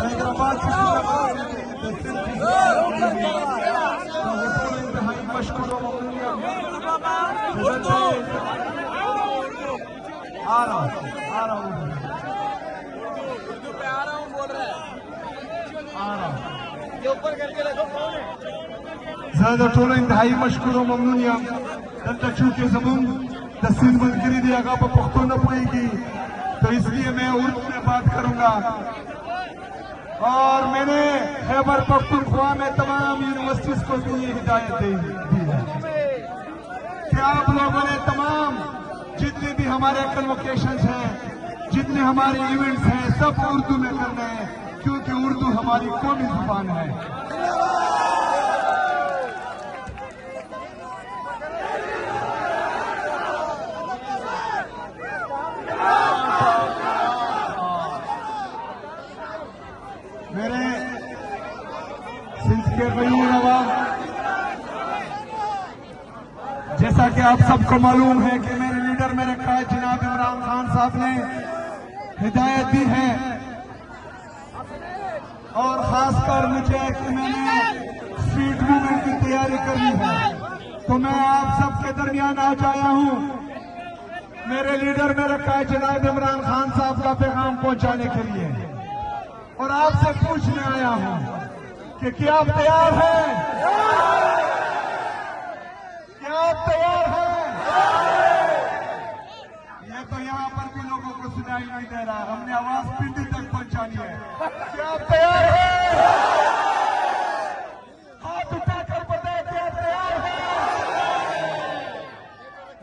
हैदराबाद मशहूर आ रहा हूँ बोल रहा है ये ऊपर करके रखो कौन है ज़्यादा टोलो इंतहाई मशहूर ममनूनिया दंता चूके ज़बून तस्वीर मंजरी दी आगा पर पुख्तो न पड़ेगी तो इसलिए मैं उर्दू में बात करूंगा। और मैंने खैबर पख्तूनख्वा में तमाम यूनिवर्सिटीज को भी ये हिदायत दी है कि आप लोगों ने तमाम जितने भी हमारे कन्वोकेशंस हैं, जितने हमारे इवेंट्स हैं, सब उर्दू में करने हैं क्योंकि उर्दू हमारी कौमी जुबान है। मेरे सिंध के गयूर अवाम, जैसा कि आप सबको मालूम है कि मेरे लीडर मेरे कायद जनाब इमरान खान साहब ने हिदायत दी है और खासकर मुझे कि मैंने स्ट्रीट मूवमेंट की तैयारी करनी है तो मैं आप सबके दरमियान आज आया हूं मेरे लीडर मेरे कायद जनाब इमरान खान साहब का पैगाम पहुंचाने के लिए और आपसे पूछने आया हूं कि क्या आप तैयार हैं? क्या आप तैयार हैं? ये तो यहाँ पर भी लोगों को सुनाई नहीं दे रहा, हमने आवाज पिंडी तक पहुंचानी है। क्या आप तैयार हैं? हाथ उठाकर बताए कि आप तैयार हैं?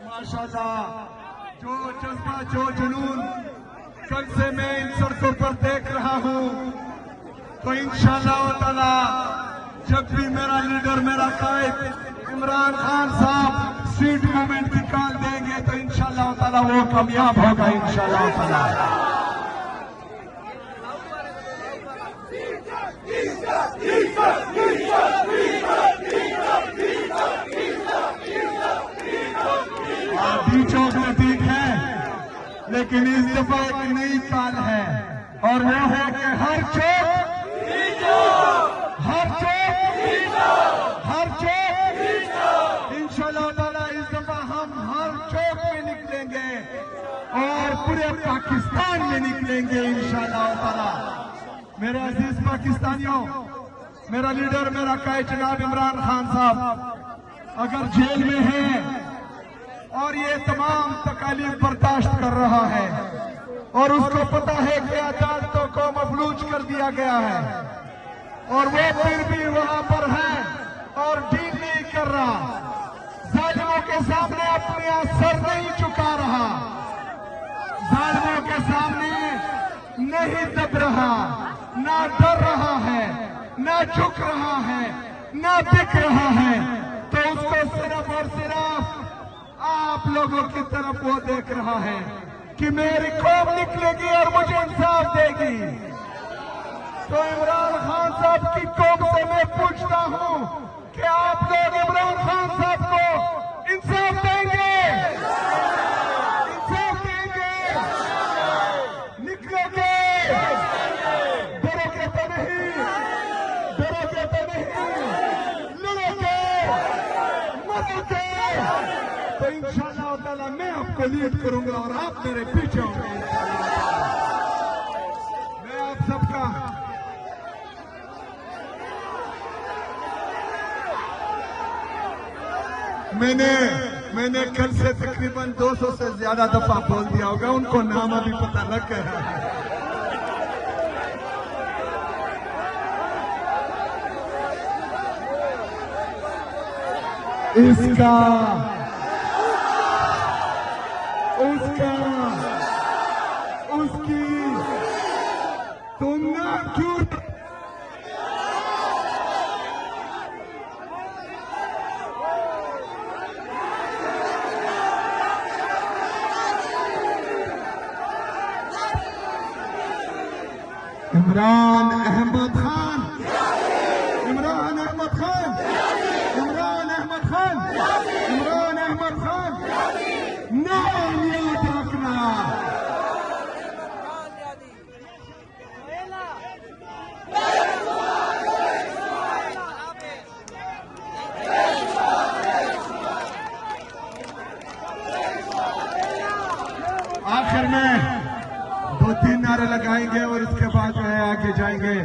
माशाल्लाह, जो जज्बा जो जुनून कल से मैं इन सड़कों पर देख रहा हूं तो इंशाअल्लाह ताला जब भी मेरा लीडर मेरा कायद इमरान खान साहब स्ट्रीट मूवमेंट की कॉल देंगे तो इंशाअल्लाह ताला वो कामयाब होगा इंशाअल्लाह ताला। चौक में ठीक है लेकिन इस दफा एक नई काल है और वो है कि हर चौक इंशाअल्लाह ताला इस दफा हम हर चौक में निकलेंगे और पूरे पाकिस्तान में निकलेंगे इंशाअल्लाह ताला। मेरे अजीज पाकिस्तानियों, मेरा लीडर मेरा कायद जनाब इमरान खान साहब अगर जेल में है और ये तमाम तकालीफ बर्दाश्त कर रहा है और उसको पता है कि अदालतों को मफलूज कर दिया गया है और वो फिर भी वहां पर है और डील नहीं कर रहा, जालिमों के सामने अपने सर नहीं झुका रहा, जालिमों के सामने नहीं दब रहा, ना डर रहा है, ना झुक रहा है, ना बिक रहा है, तो उसको सिर्फ और सिर्फ आप लोगों की तरफ वो देख रहा है कि मेरी कौम निकलेगी और मुझे इंसाफ देगी। तो इमरान खान साहब की कौम से मैं पूछता हूं कि आप लोग इमरान खान साहब को इंसाफ देंगे? इंसाफ देंगे? निकलोगे? डरोगे तो नहीं? डरोगे तो नहीं? लड़ोगे? मरोगे? तो इंशाअल्लाह ताला मैं आपको लीड करूंगा और आप मेरे पीछे होंगे। मैं आप सबका मैंने कल से तकरीबन 200 से ज्यादा दफा बोल दिया होगा, उनको नाम अभी पता लग गया है। इसका उसका उसकी तुम ना क्यों इमरान अहमद खान, इमरान अहमद खान, इमरान अहमद खान, इमरान अहमद खान, नाम याद रखना। 3 नारे लगाएंगे और इसके बाद जो है आगे जाएंगे।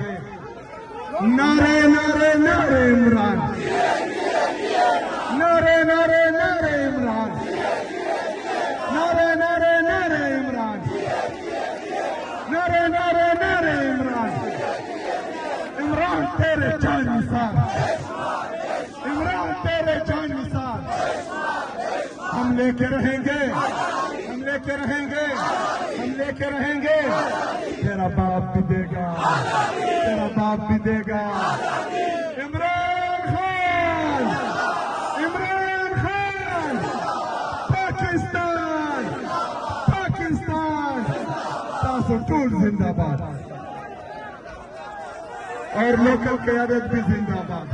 नारे नारे नारे इमरान, नारे नारे नारे इमरान, नारे नारे नारे इमरान, नारे नारे नारे इमरान। इमरान तेरे जान निसार, इमरान तेरे जान निसार। हम लेके रहेंगे, हम लेके रहेंगे, हम लेके रहेंगे। तेरा बाप भी देगा, तेरा बाप भी देगा। इमरान खान, इमरान खान, पाकिस्तान, पाकिस्तान, तासुटूल जिंदाबाद और लोकल क़यादत भी जिंदाबाद।